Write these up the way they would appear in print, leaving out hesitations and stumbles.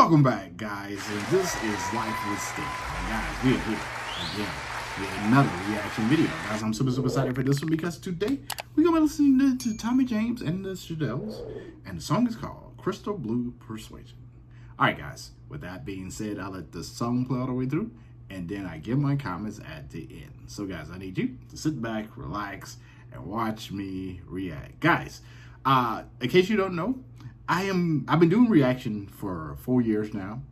Welcome back, guys, and this is Life with Sting. And guys, we are here again with another reaction video. Guys, I'm super excited for this one because today we're going to be listening to Tommy James and the Shondells, and the song is called Crystal Blue Persuasion. Alright, guys, with that being said, I'll let the song play all the way through, and then I give my comments at the end. So, guys, I need you to sit back, relax, and watch me react. Guys, in case you don't know, I've been doing reaction for 4 years now.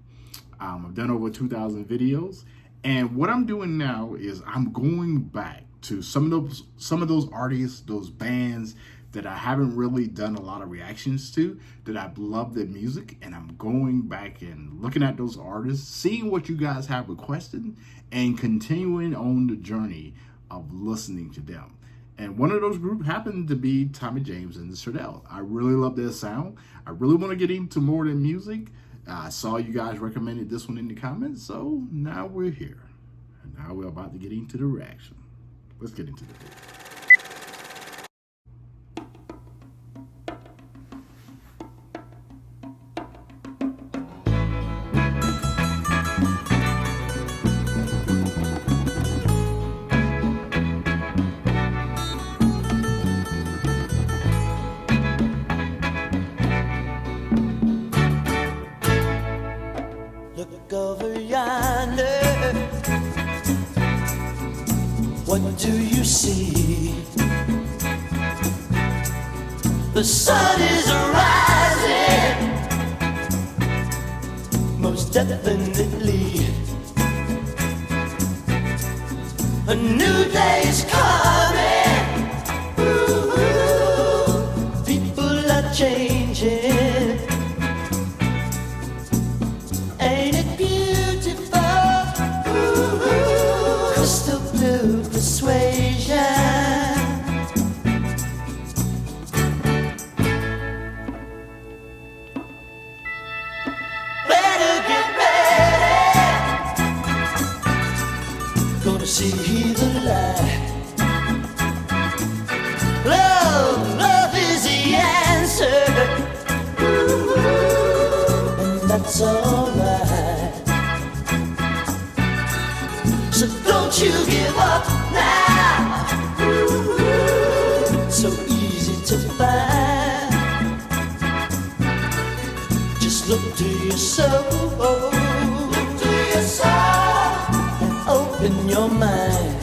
I've done over 2,000 videos, and what I'm doing now is I'm going back to some of those artists, those bands that I haven't really done a lot of reactions to, that I've loved their music, and I'm going back and looking at those artists, seeing what you guys have requested, and continuing on the journey of listening to them. And one of those groups happened to be Tommy James and the Shondells. I really love their sound. I really want to get into more of their music. I saw you guys recommended this one in the comments, so now we're here. And now we're about to get into the reaction. Let's get into the video. Look over yonder, what do you see? The sun is rising, most definitely. A new day's coming, ooh, people are changing. Ain't it beautiful? Ooh, crystal blue persuasion. Better get ready, gonna see the light. Love is the answer, and that's alright. So don't you give up now. So easy to find. Just look to your soul. Look to your soul and open your mind.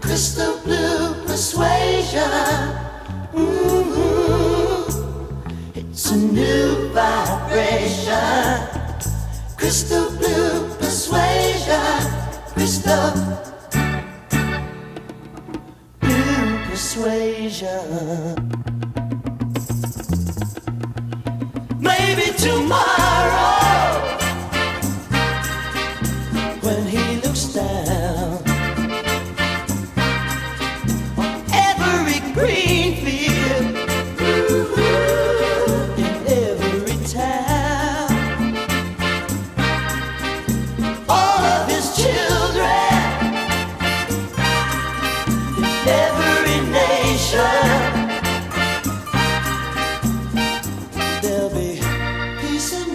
Crystal blue persuasion, it's a new vibration. Crystal blue persuasion, crystal blue persuasion. Maybe tomorrow, when he looks down green field, in every town, all of his children, in every nation, there'll be peace and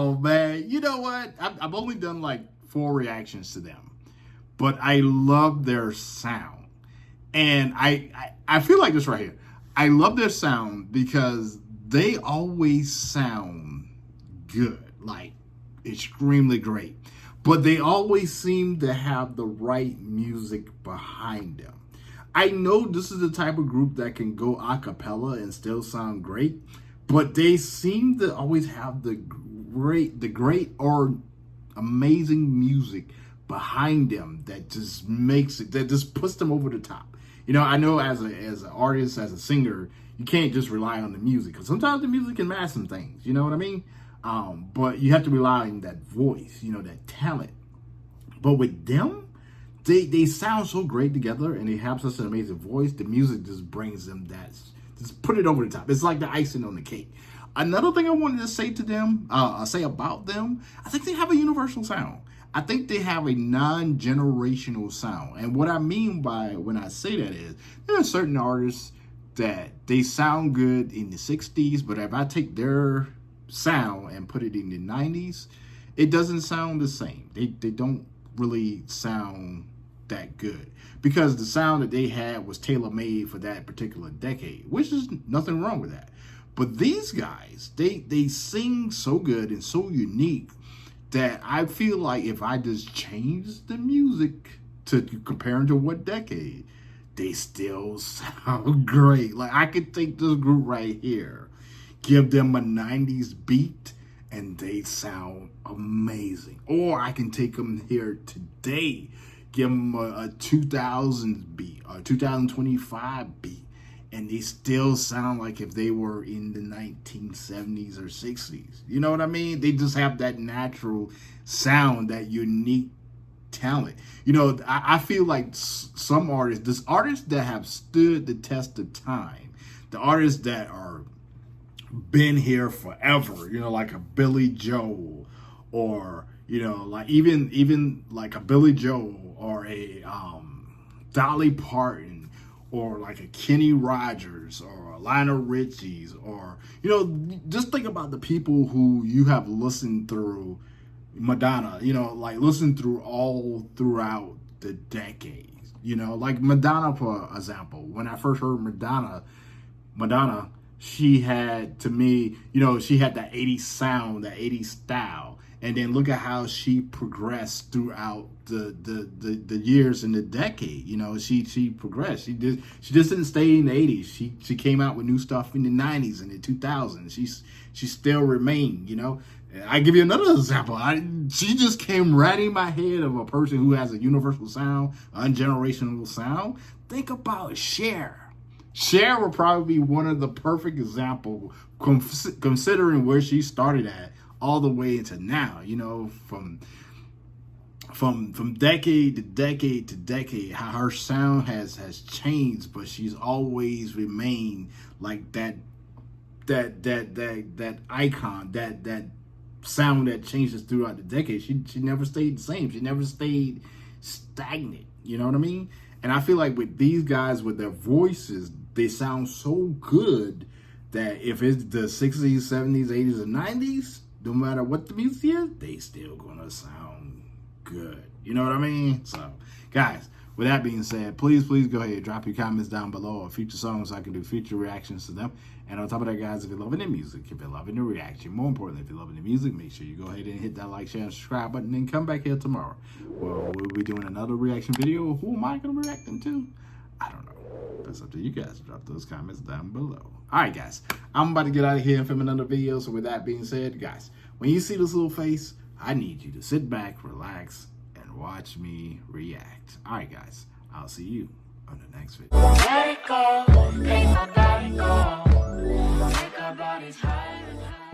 Oh man, you know what? I've only done like 4 reactions to them, but I love their sound. And I feel like this right here. I love their sound because they always sound good, like extremely great. But they always seem to have the right music behind them. I know this is the type of group that can go a cappella and still sound great, but they seem to always have the great or amazing music behind them that just makes it, that just puts them over the top. You know, I know as an artist, as a singer, you can't just rely on the music, because sometimes the music can mask some things. You know what I mean? But you have to rely on that voice, you know, that talent. But with them, they sound so great together, and they have such an amazing voice. The music just brings them that, just put it over the top. It's like the icing on the cake. Another thing I wanted to say to them, say about them, I think they have a universal sound. I think they have a non-generational sound. And what I mean by when I say that is, there are certain artists that they sound good in the 60s, but if I take their sound and put it in the 90s, it doesn't sound the same. They don't really sound that good, because the sound that they had was tailor-made for that particular decade, which is nothing wrong with that. But these guys, they sing so good and so unique that I feel like if I just change the music to compare them to what decade, they still sound great. Like, I could take this group right here, give them a 90s beat, and they sound amazing. Or I can take them here today, give them a 2000s beat, or 2025 beat, and they still sound like if they were in the 1970s or 60s. You know what I mean? They just have that natural sound, that unique talent. You know, I feel like some artists, this artists that have stood the test of time, the artists that are been here forever, you know, like a Billy Joel, or, you know, like even like a Billy Joel, or a Dolly Parton, or like a Kenny Rogers, or a Lionel Richie's, or, you know, just think about the people who you have listened through. Madonna, you know, like listened through all throughout the decades. You know, like Madonna, for example. When I first heard Madonna, she had, to me, you know, she had that 80s sound, that 80s style. And then look at how she progressed throughout the years in the decade. You know, she progressed. She just didn't stay in the 80s. She came out with new stuff in the 90s and the 2000s. She still remained, you know. I give you another example. She just came right in my head of a person who has a universal sound, ungenerational sound. Think about Cher. Cher would probably be one of the perfect examples, considering where she started at all the way into now. You know, from decade to decade to decade, how her sound has changed, but she's always remained like that icon, that sound that changes throughout the decade. She never stayed the same. She never stayed stagnant. You know what I mean? And I feel like with these guys, with their voices, they sound so good that if it's the 60s, 70s, 80s, or 90s, no matter what the music is, they still gonna sound good. You know what I mean? So, guys, with that being said, please go ahead and drop your comments down below of future songs so I can do future reactions to them. And on top of that, guys, if you're loving the music, if you're loving the reaction, more importantly, if you're loving the music, make sure you go ahead and hit that like, share, and subscribe button, and come back here tomorrow, where we'll be doing another reaction video. Who am I going to react to? I don't know. That's up to you guys. Drop those comments down below. All right, guys, I'm about to get out of here and film another video. So with that being said, guys, when you see this little face, I need you to sit back, relax, and watch me react. All right, guys, I'll see you on the next video. Let it go, make my body go. Make our bodies higher and higher.